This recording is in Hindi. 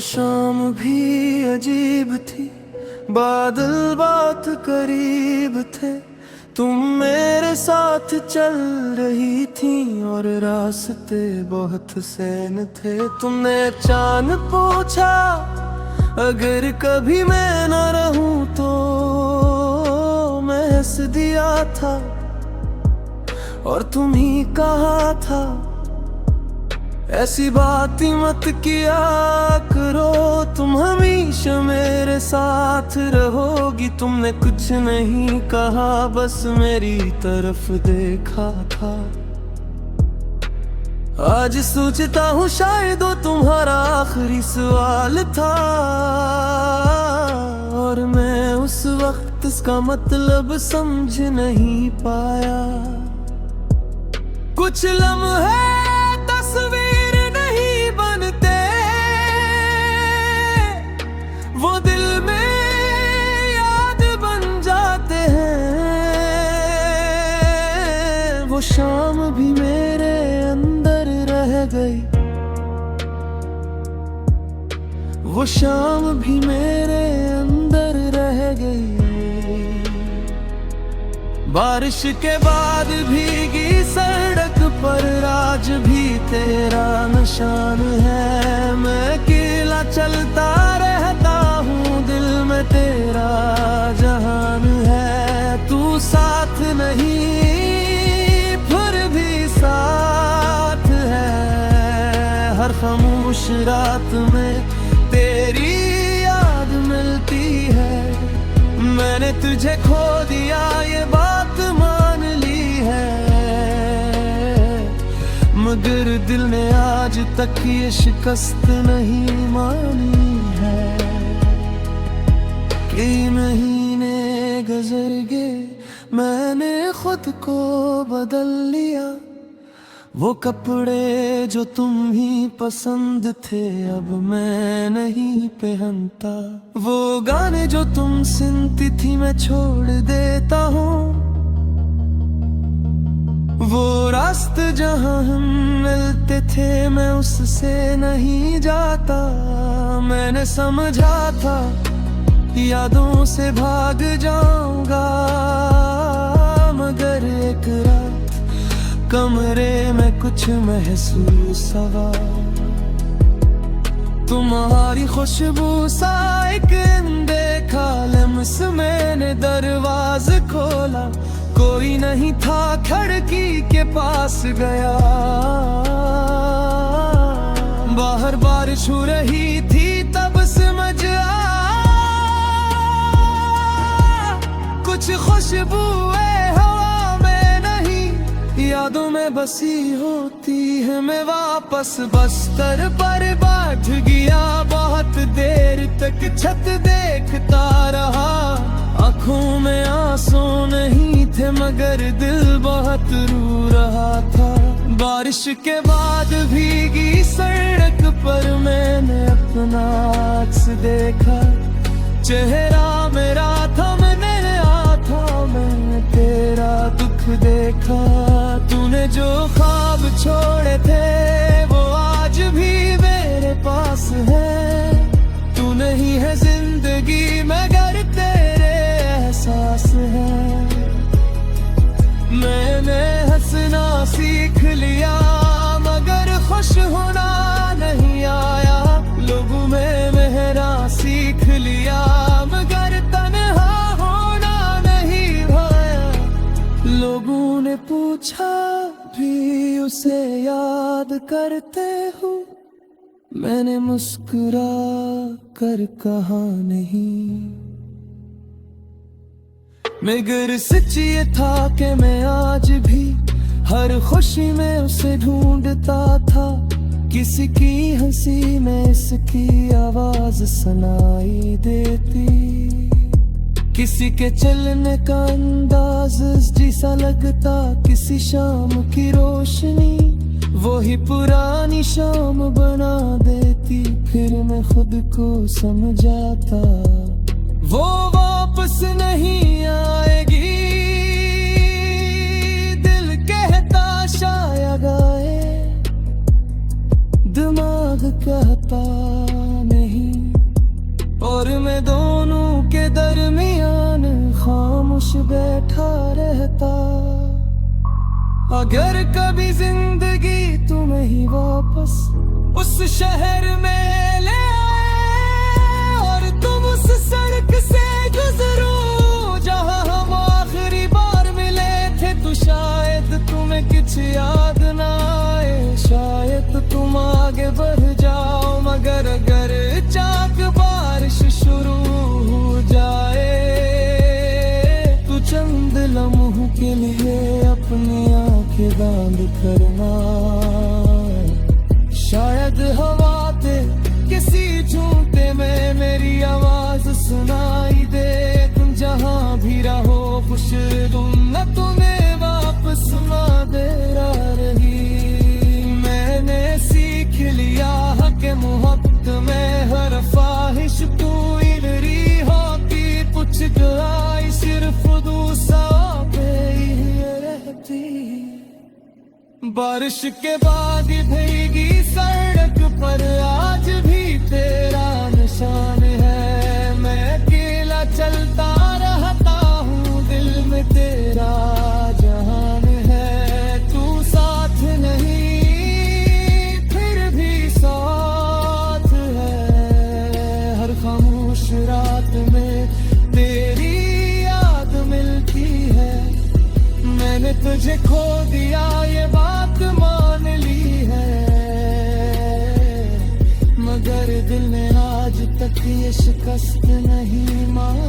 शाम भी अजीब थी, बादल बात करीब थे। तुम मेरे साथ चल रही थी और रास्ते बहुत हसीन थे। तुमने चांद पूछा अगर कभी मैं न रहूं तो, मैं हंस दिया था और तुम ही कहा था ऐसी बात ही मत किया करो, तुम हमेशा मेरे साथ रहोगी। तुमने कुछ नहीं कहा, बस मेरी तरफ देखा था। आज सोचता हूँ शायद वो तुम्हारा आखिरी सवाल था, और मैं उस वक्त इसका मतलब समझ नहीं पाया। कुछ लम्हे तस्वीर नहीं बनते, वो दिल में याद बन जाते हैं। वो शाम भी मेरे अंदर रह गई, वो शाम भी मेरे अंदर रह गई। बारिश के बाद भीगी सड़क पर आज भी तेरा निशान है। मैं अकेला चलता रहता हूँ, दिल में तेरा जहान है। तू साथ नहीं फिर भी साथ है। हर खामोश रात में तेरी याद मिलती है। मैंने तुझे खो दिया ये बात मान ली है, मगर दिल ने आज तक ये शिकस्त नहीं मानी है। कई महीने गुजर गए, मैंने खुद को बदल लिया। वो कपड़े जो तुम ही पसंद थे अब मैं नहीं पहनता। वो गाने जो तुम सुनती थी मैं छोड़ देता हूँ। वो रास्ते जहाँ हम मिलते थे मैं उससे नहीं जाता। मैंने समझा था यादों से भाग जाऊंगा, मगर एक रात कमरे में कुछ महसूस हुआ। तुम्हारी खुशबू सा एक देखा लम्स, मैंने दरवाज खोला। कोई नहीं था, खिड़की के पास गया। बाहर बारिश हो रही थी तब समझ आया, कुछ खुशबू हवा में नहीं यादों में बसी होती है। मैं वापस बस्तर पर बैठ गया, बहुत देर तक छत देखता रहा। आंखों में आंसू नहीं थे मगर दिल बहुत रो रहा था। बारिश के बाद भीगी सड़क पर मैंने अपना अक्स देखा। चेहरा मेरा था, मैंने था, मैंने तेरा दुख देखा। तूने जो ख्वाब छोड़े थे वो आज भी मेरे पास है। तू नहीं है जिंदगी मगर तेरे एहसास है। मैंने हंसना सीख लिया मगर खुश होना नहीं आया। लोगों में मेहरा सीख लिया मगर तन्हा होना नहीं भाया। लोगों ने पूछा भी उसे याद करते हो, मैंने मुस्कुरा कर कहा नहीं। मगर सच ये था कि मैं आज भी हर खुशी में उसे ढूंढता था। किसी की हंसी में इसकी आवाज सुनाई देती, किसी के चलने का अंदाज जैसा लगता किसी शाम की रोशनी वही पुरानी शाम बना देती। फिर मैं खुद को समझाता वो वापस नहीं आएगी। दिल कहता शायद आए, दिमाग कहता नहीं। बैठा रहता। अगर कभी जिंदगी तुम्हें ही वापस उस शहर में ले आए और तुम उस सड़क से गुजरो जहां हम आखिरी बार मिले थे, तो शायद तुम्हें कुछ याद ना आए, शायद तुम आगे बढ़ जाओ। मगर अगर चाक बारिश शुरू हो जाए तो चंद लम्हों के लिए अपनी आंखें बंद करना। शायद हवा दे किसी झूठे में मेरी आवाज सुनाई दे। तुम जहां भी रहो खुश तुम न तुम्हें वापस ना दे रही। मैंने सीख लिया है कि मोहब्बत में हर ख्वाहिश पूरी नहीं होती, कुछ गई सिर्फ दूसरा पे ही रहती। बारिश के बाद भीगी सड़क पर आज भी तेरा निशान है। मैं अकेला चलता रहता हूँ, दिल में तेरा जहान है। तू साथ नहीं फिर भी साथ है, हर खामोश रात में तेरी याद मिलती है। मैंने तुझे खो दिया ये बात मान ली है, मगर दिल ने आज तक ये शिकस्त नहीं मानी।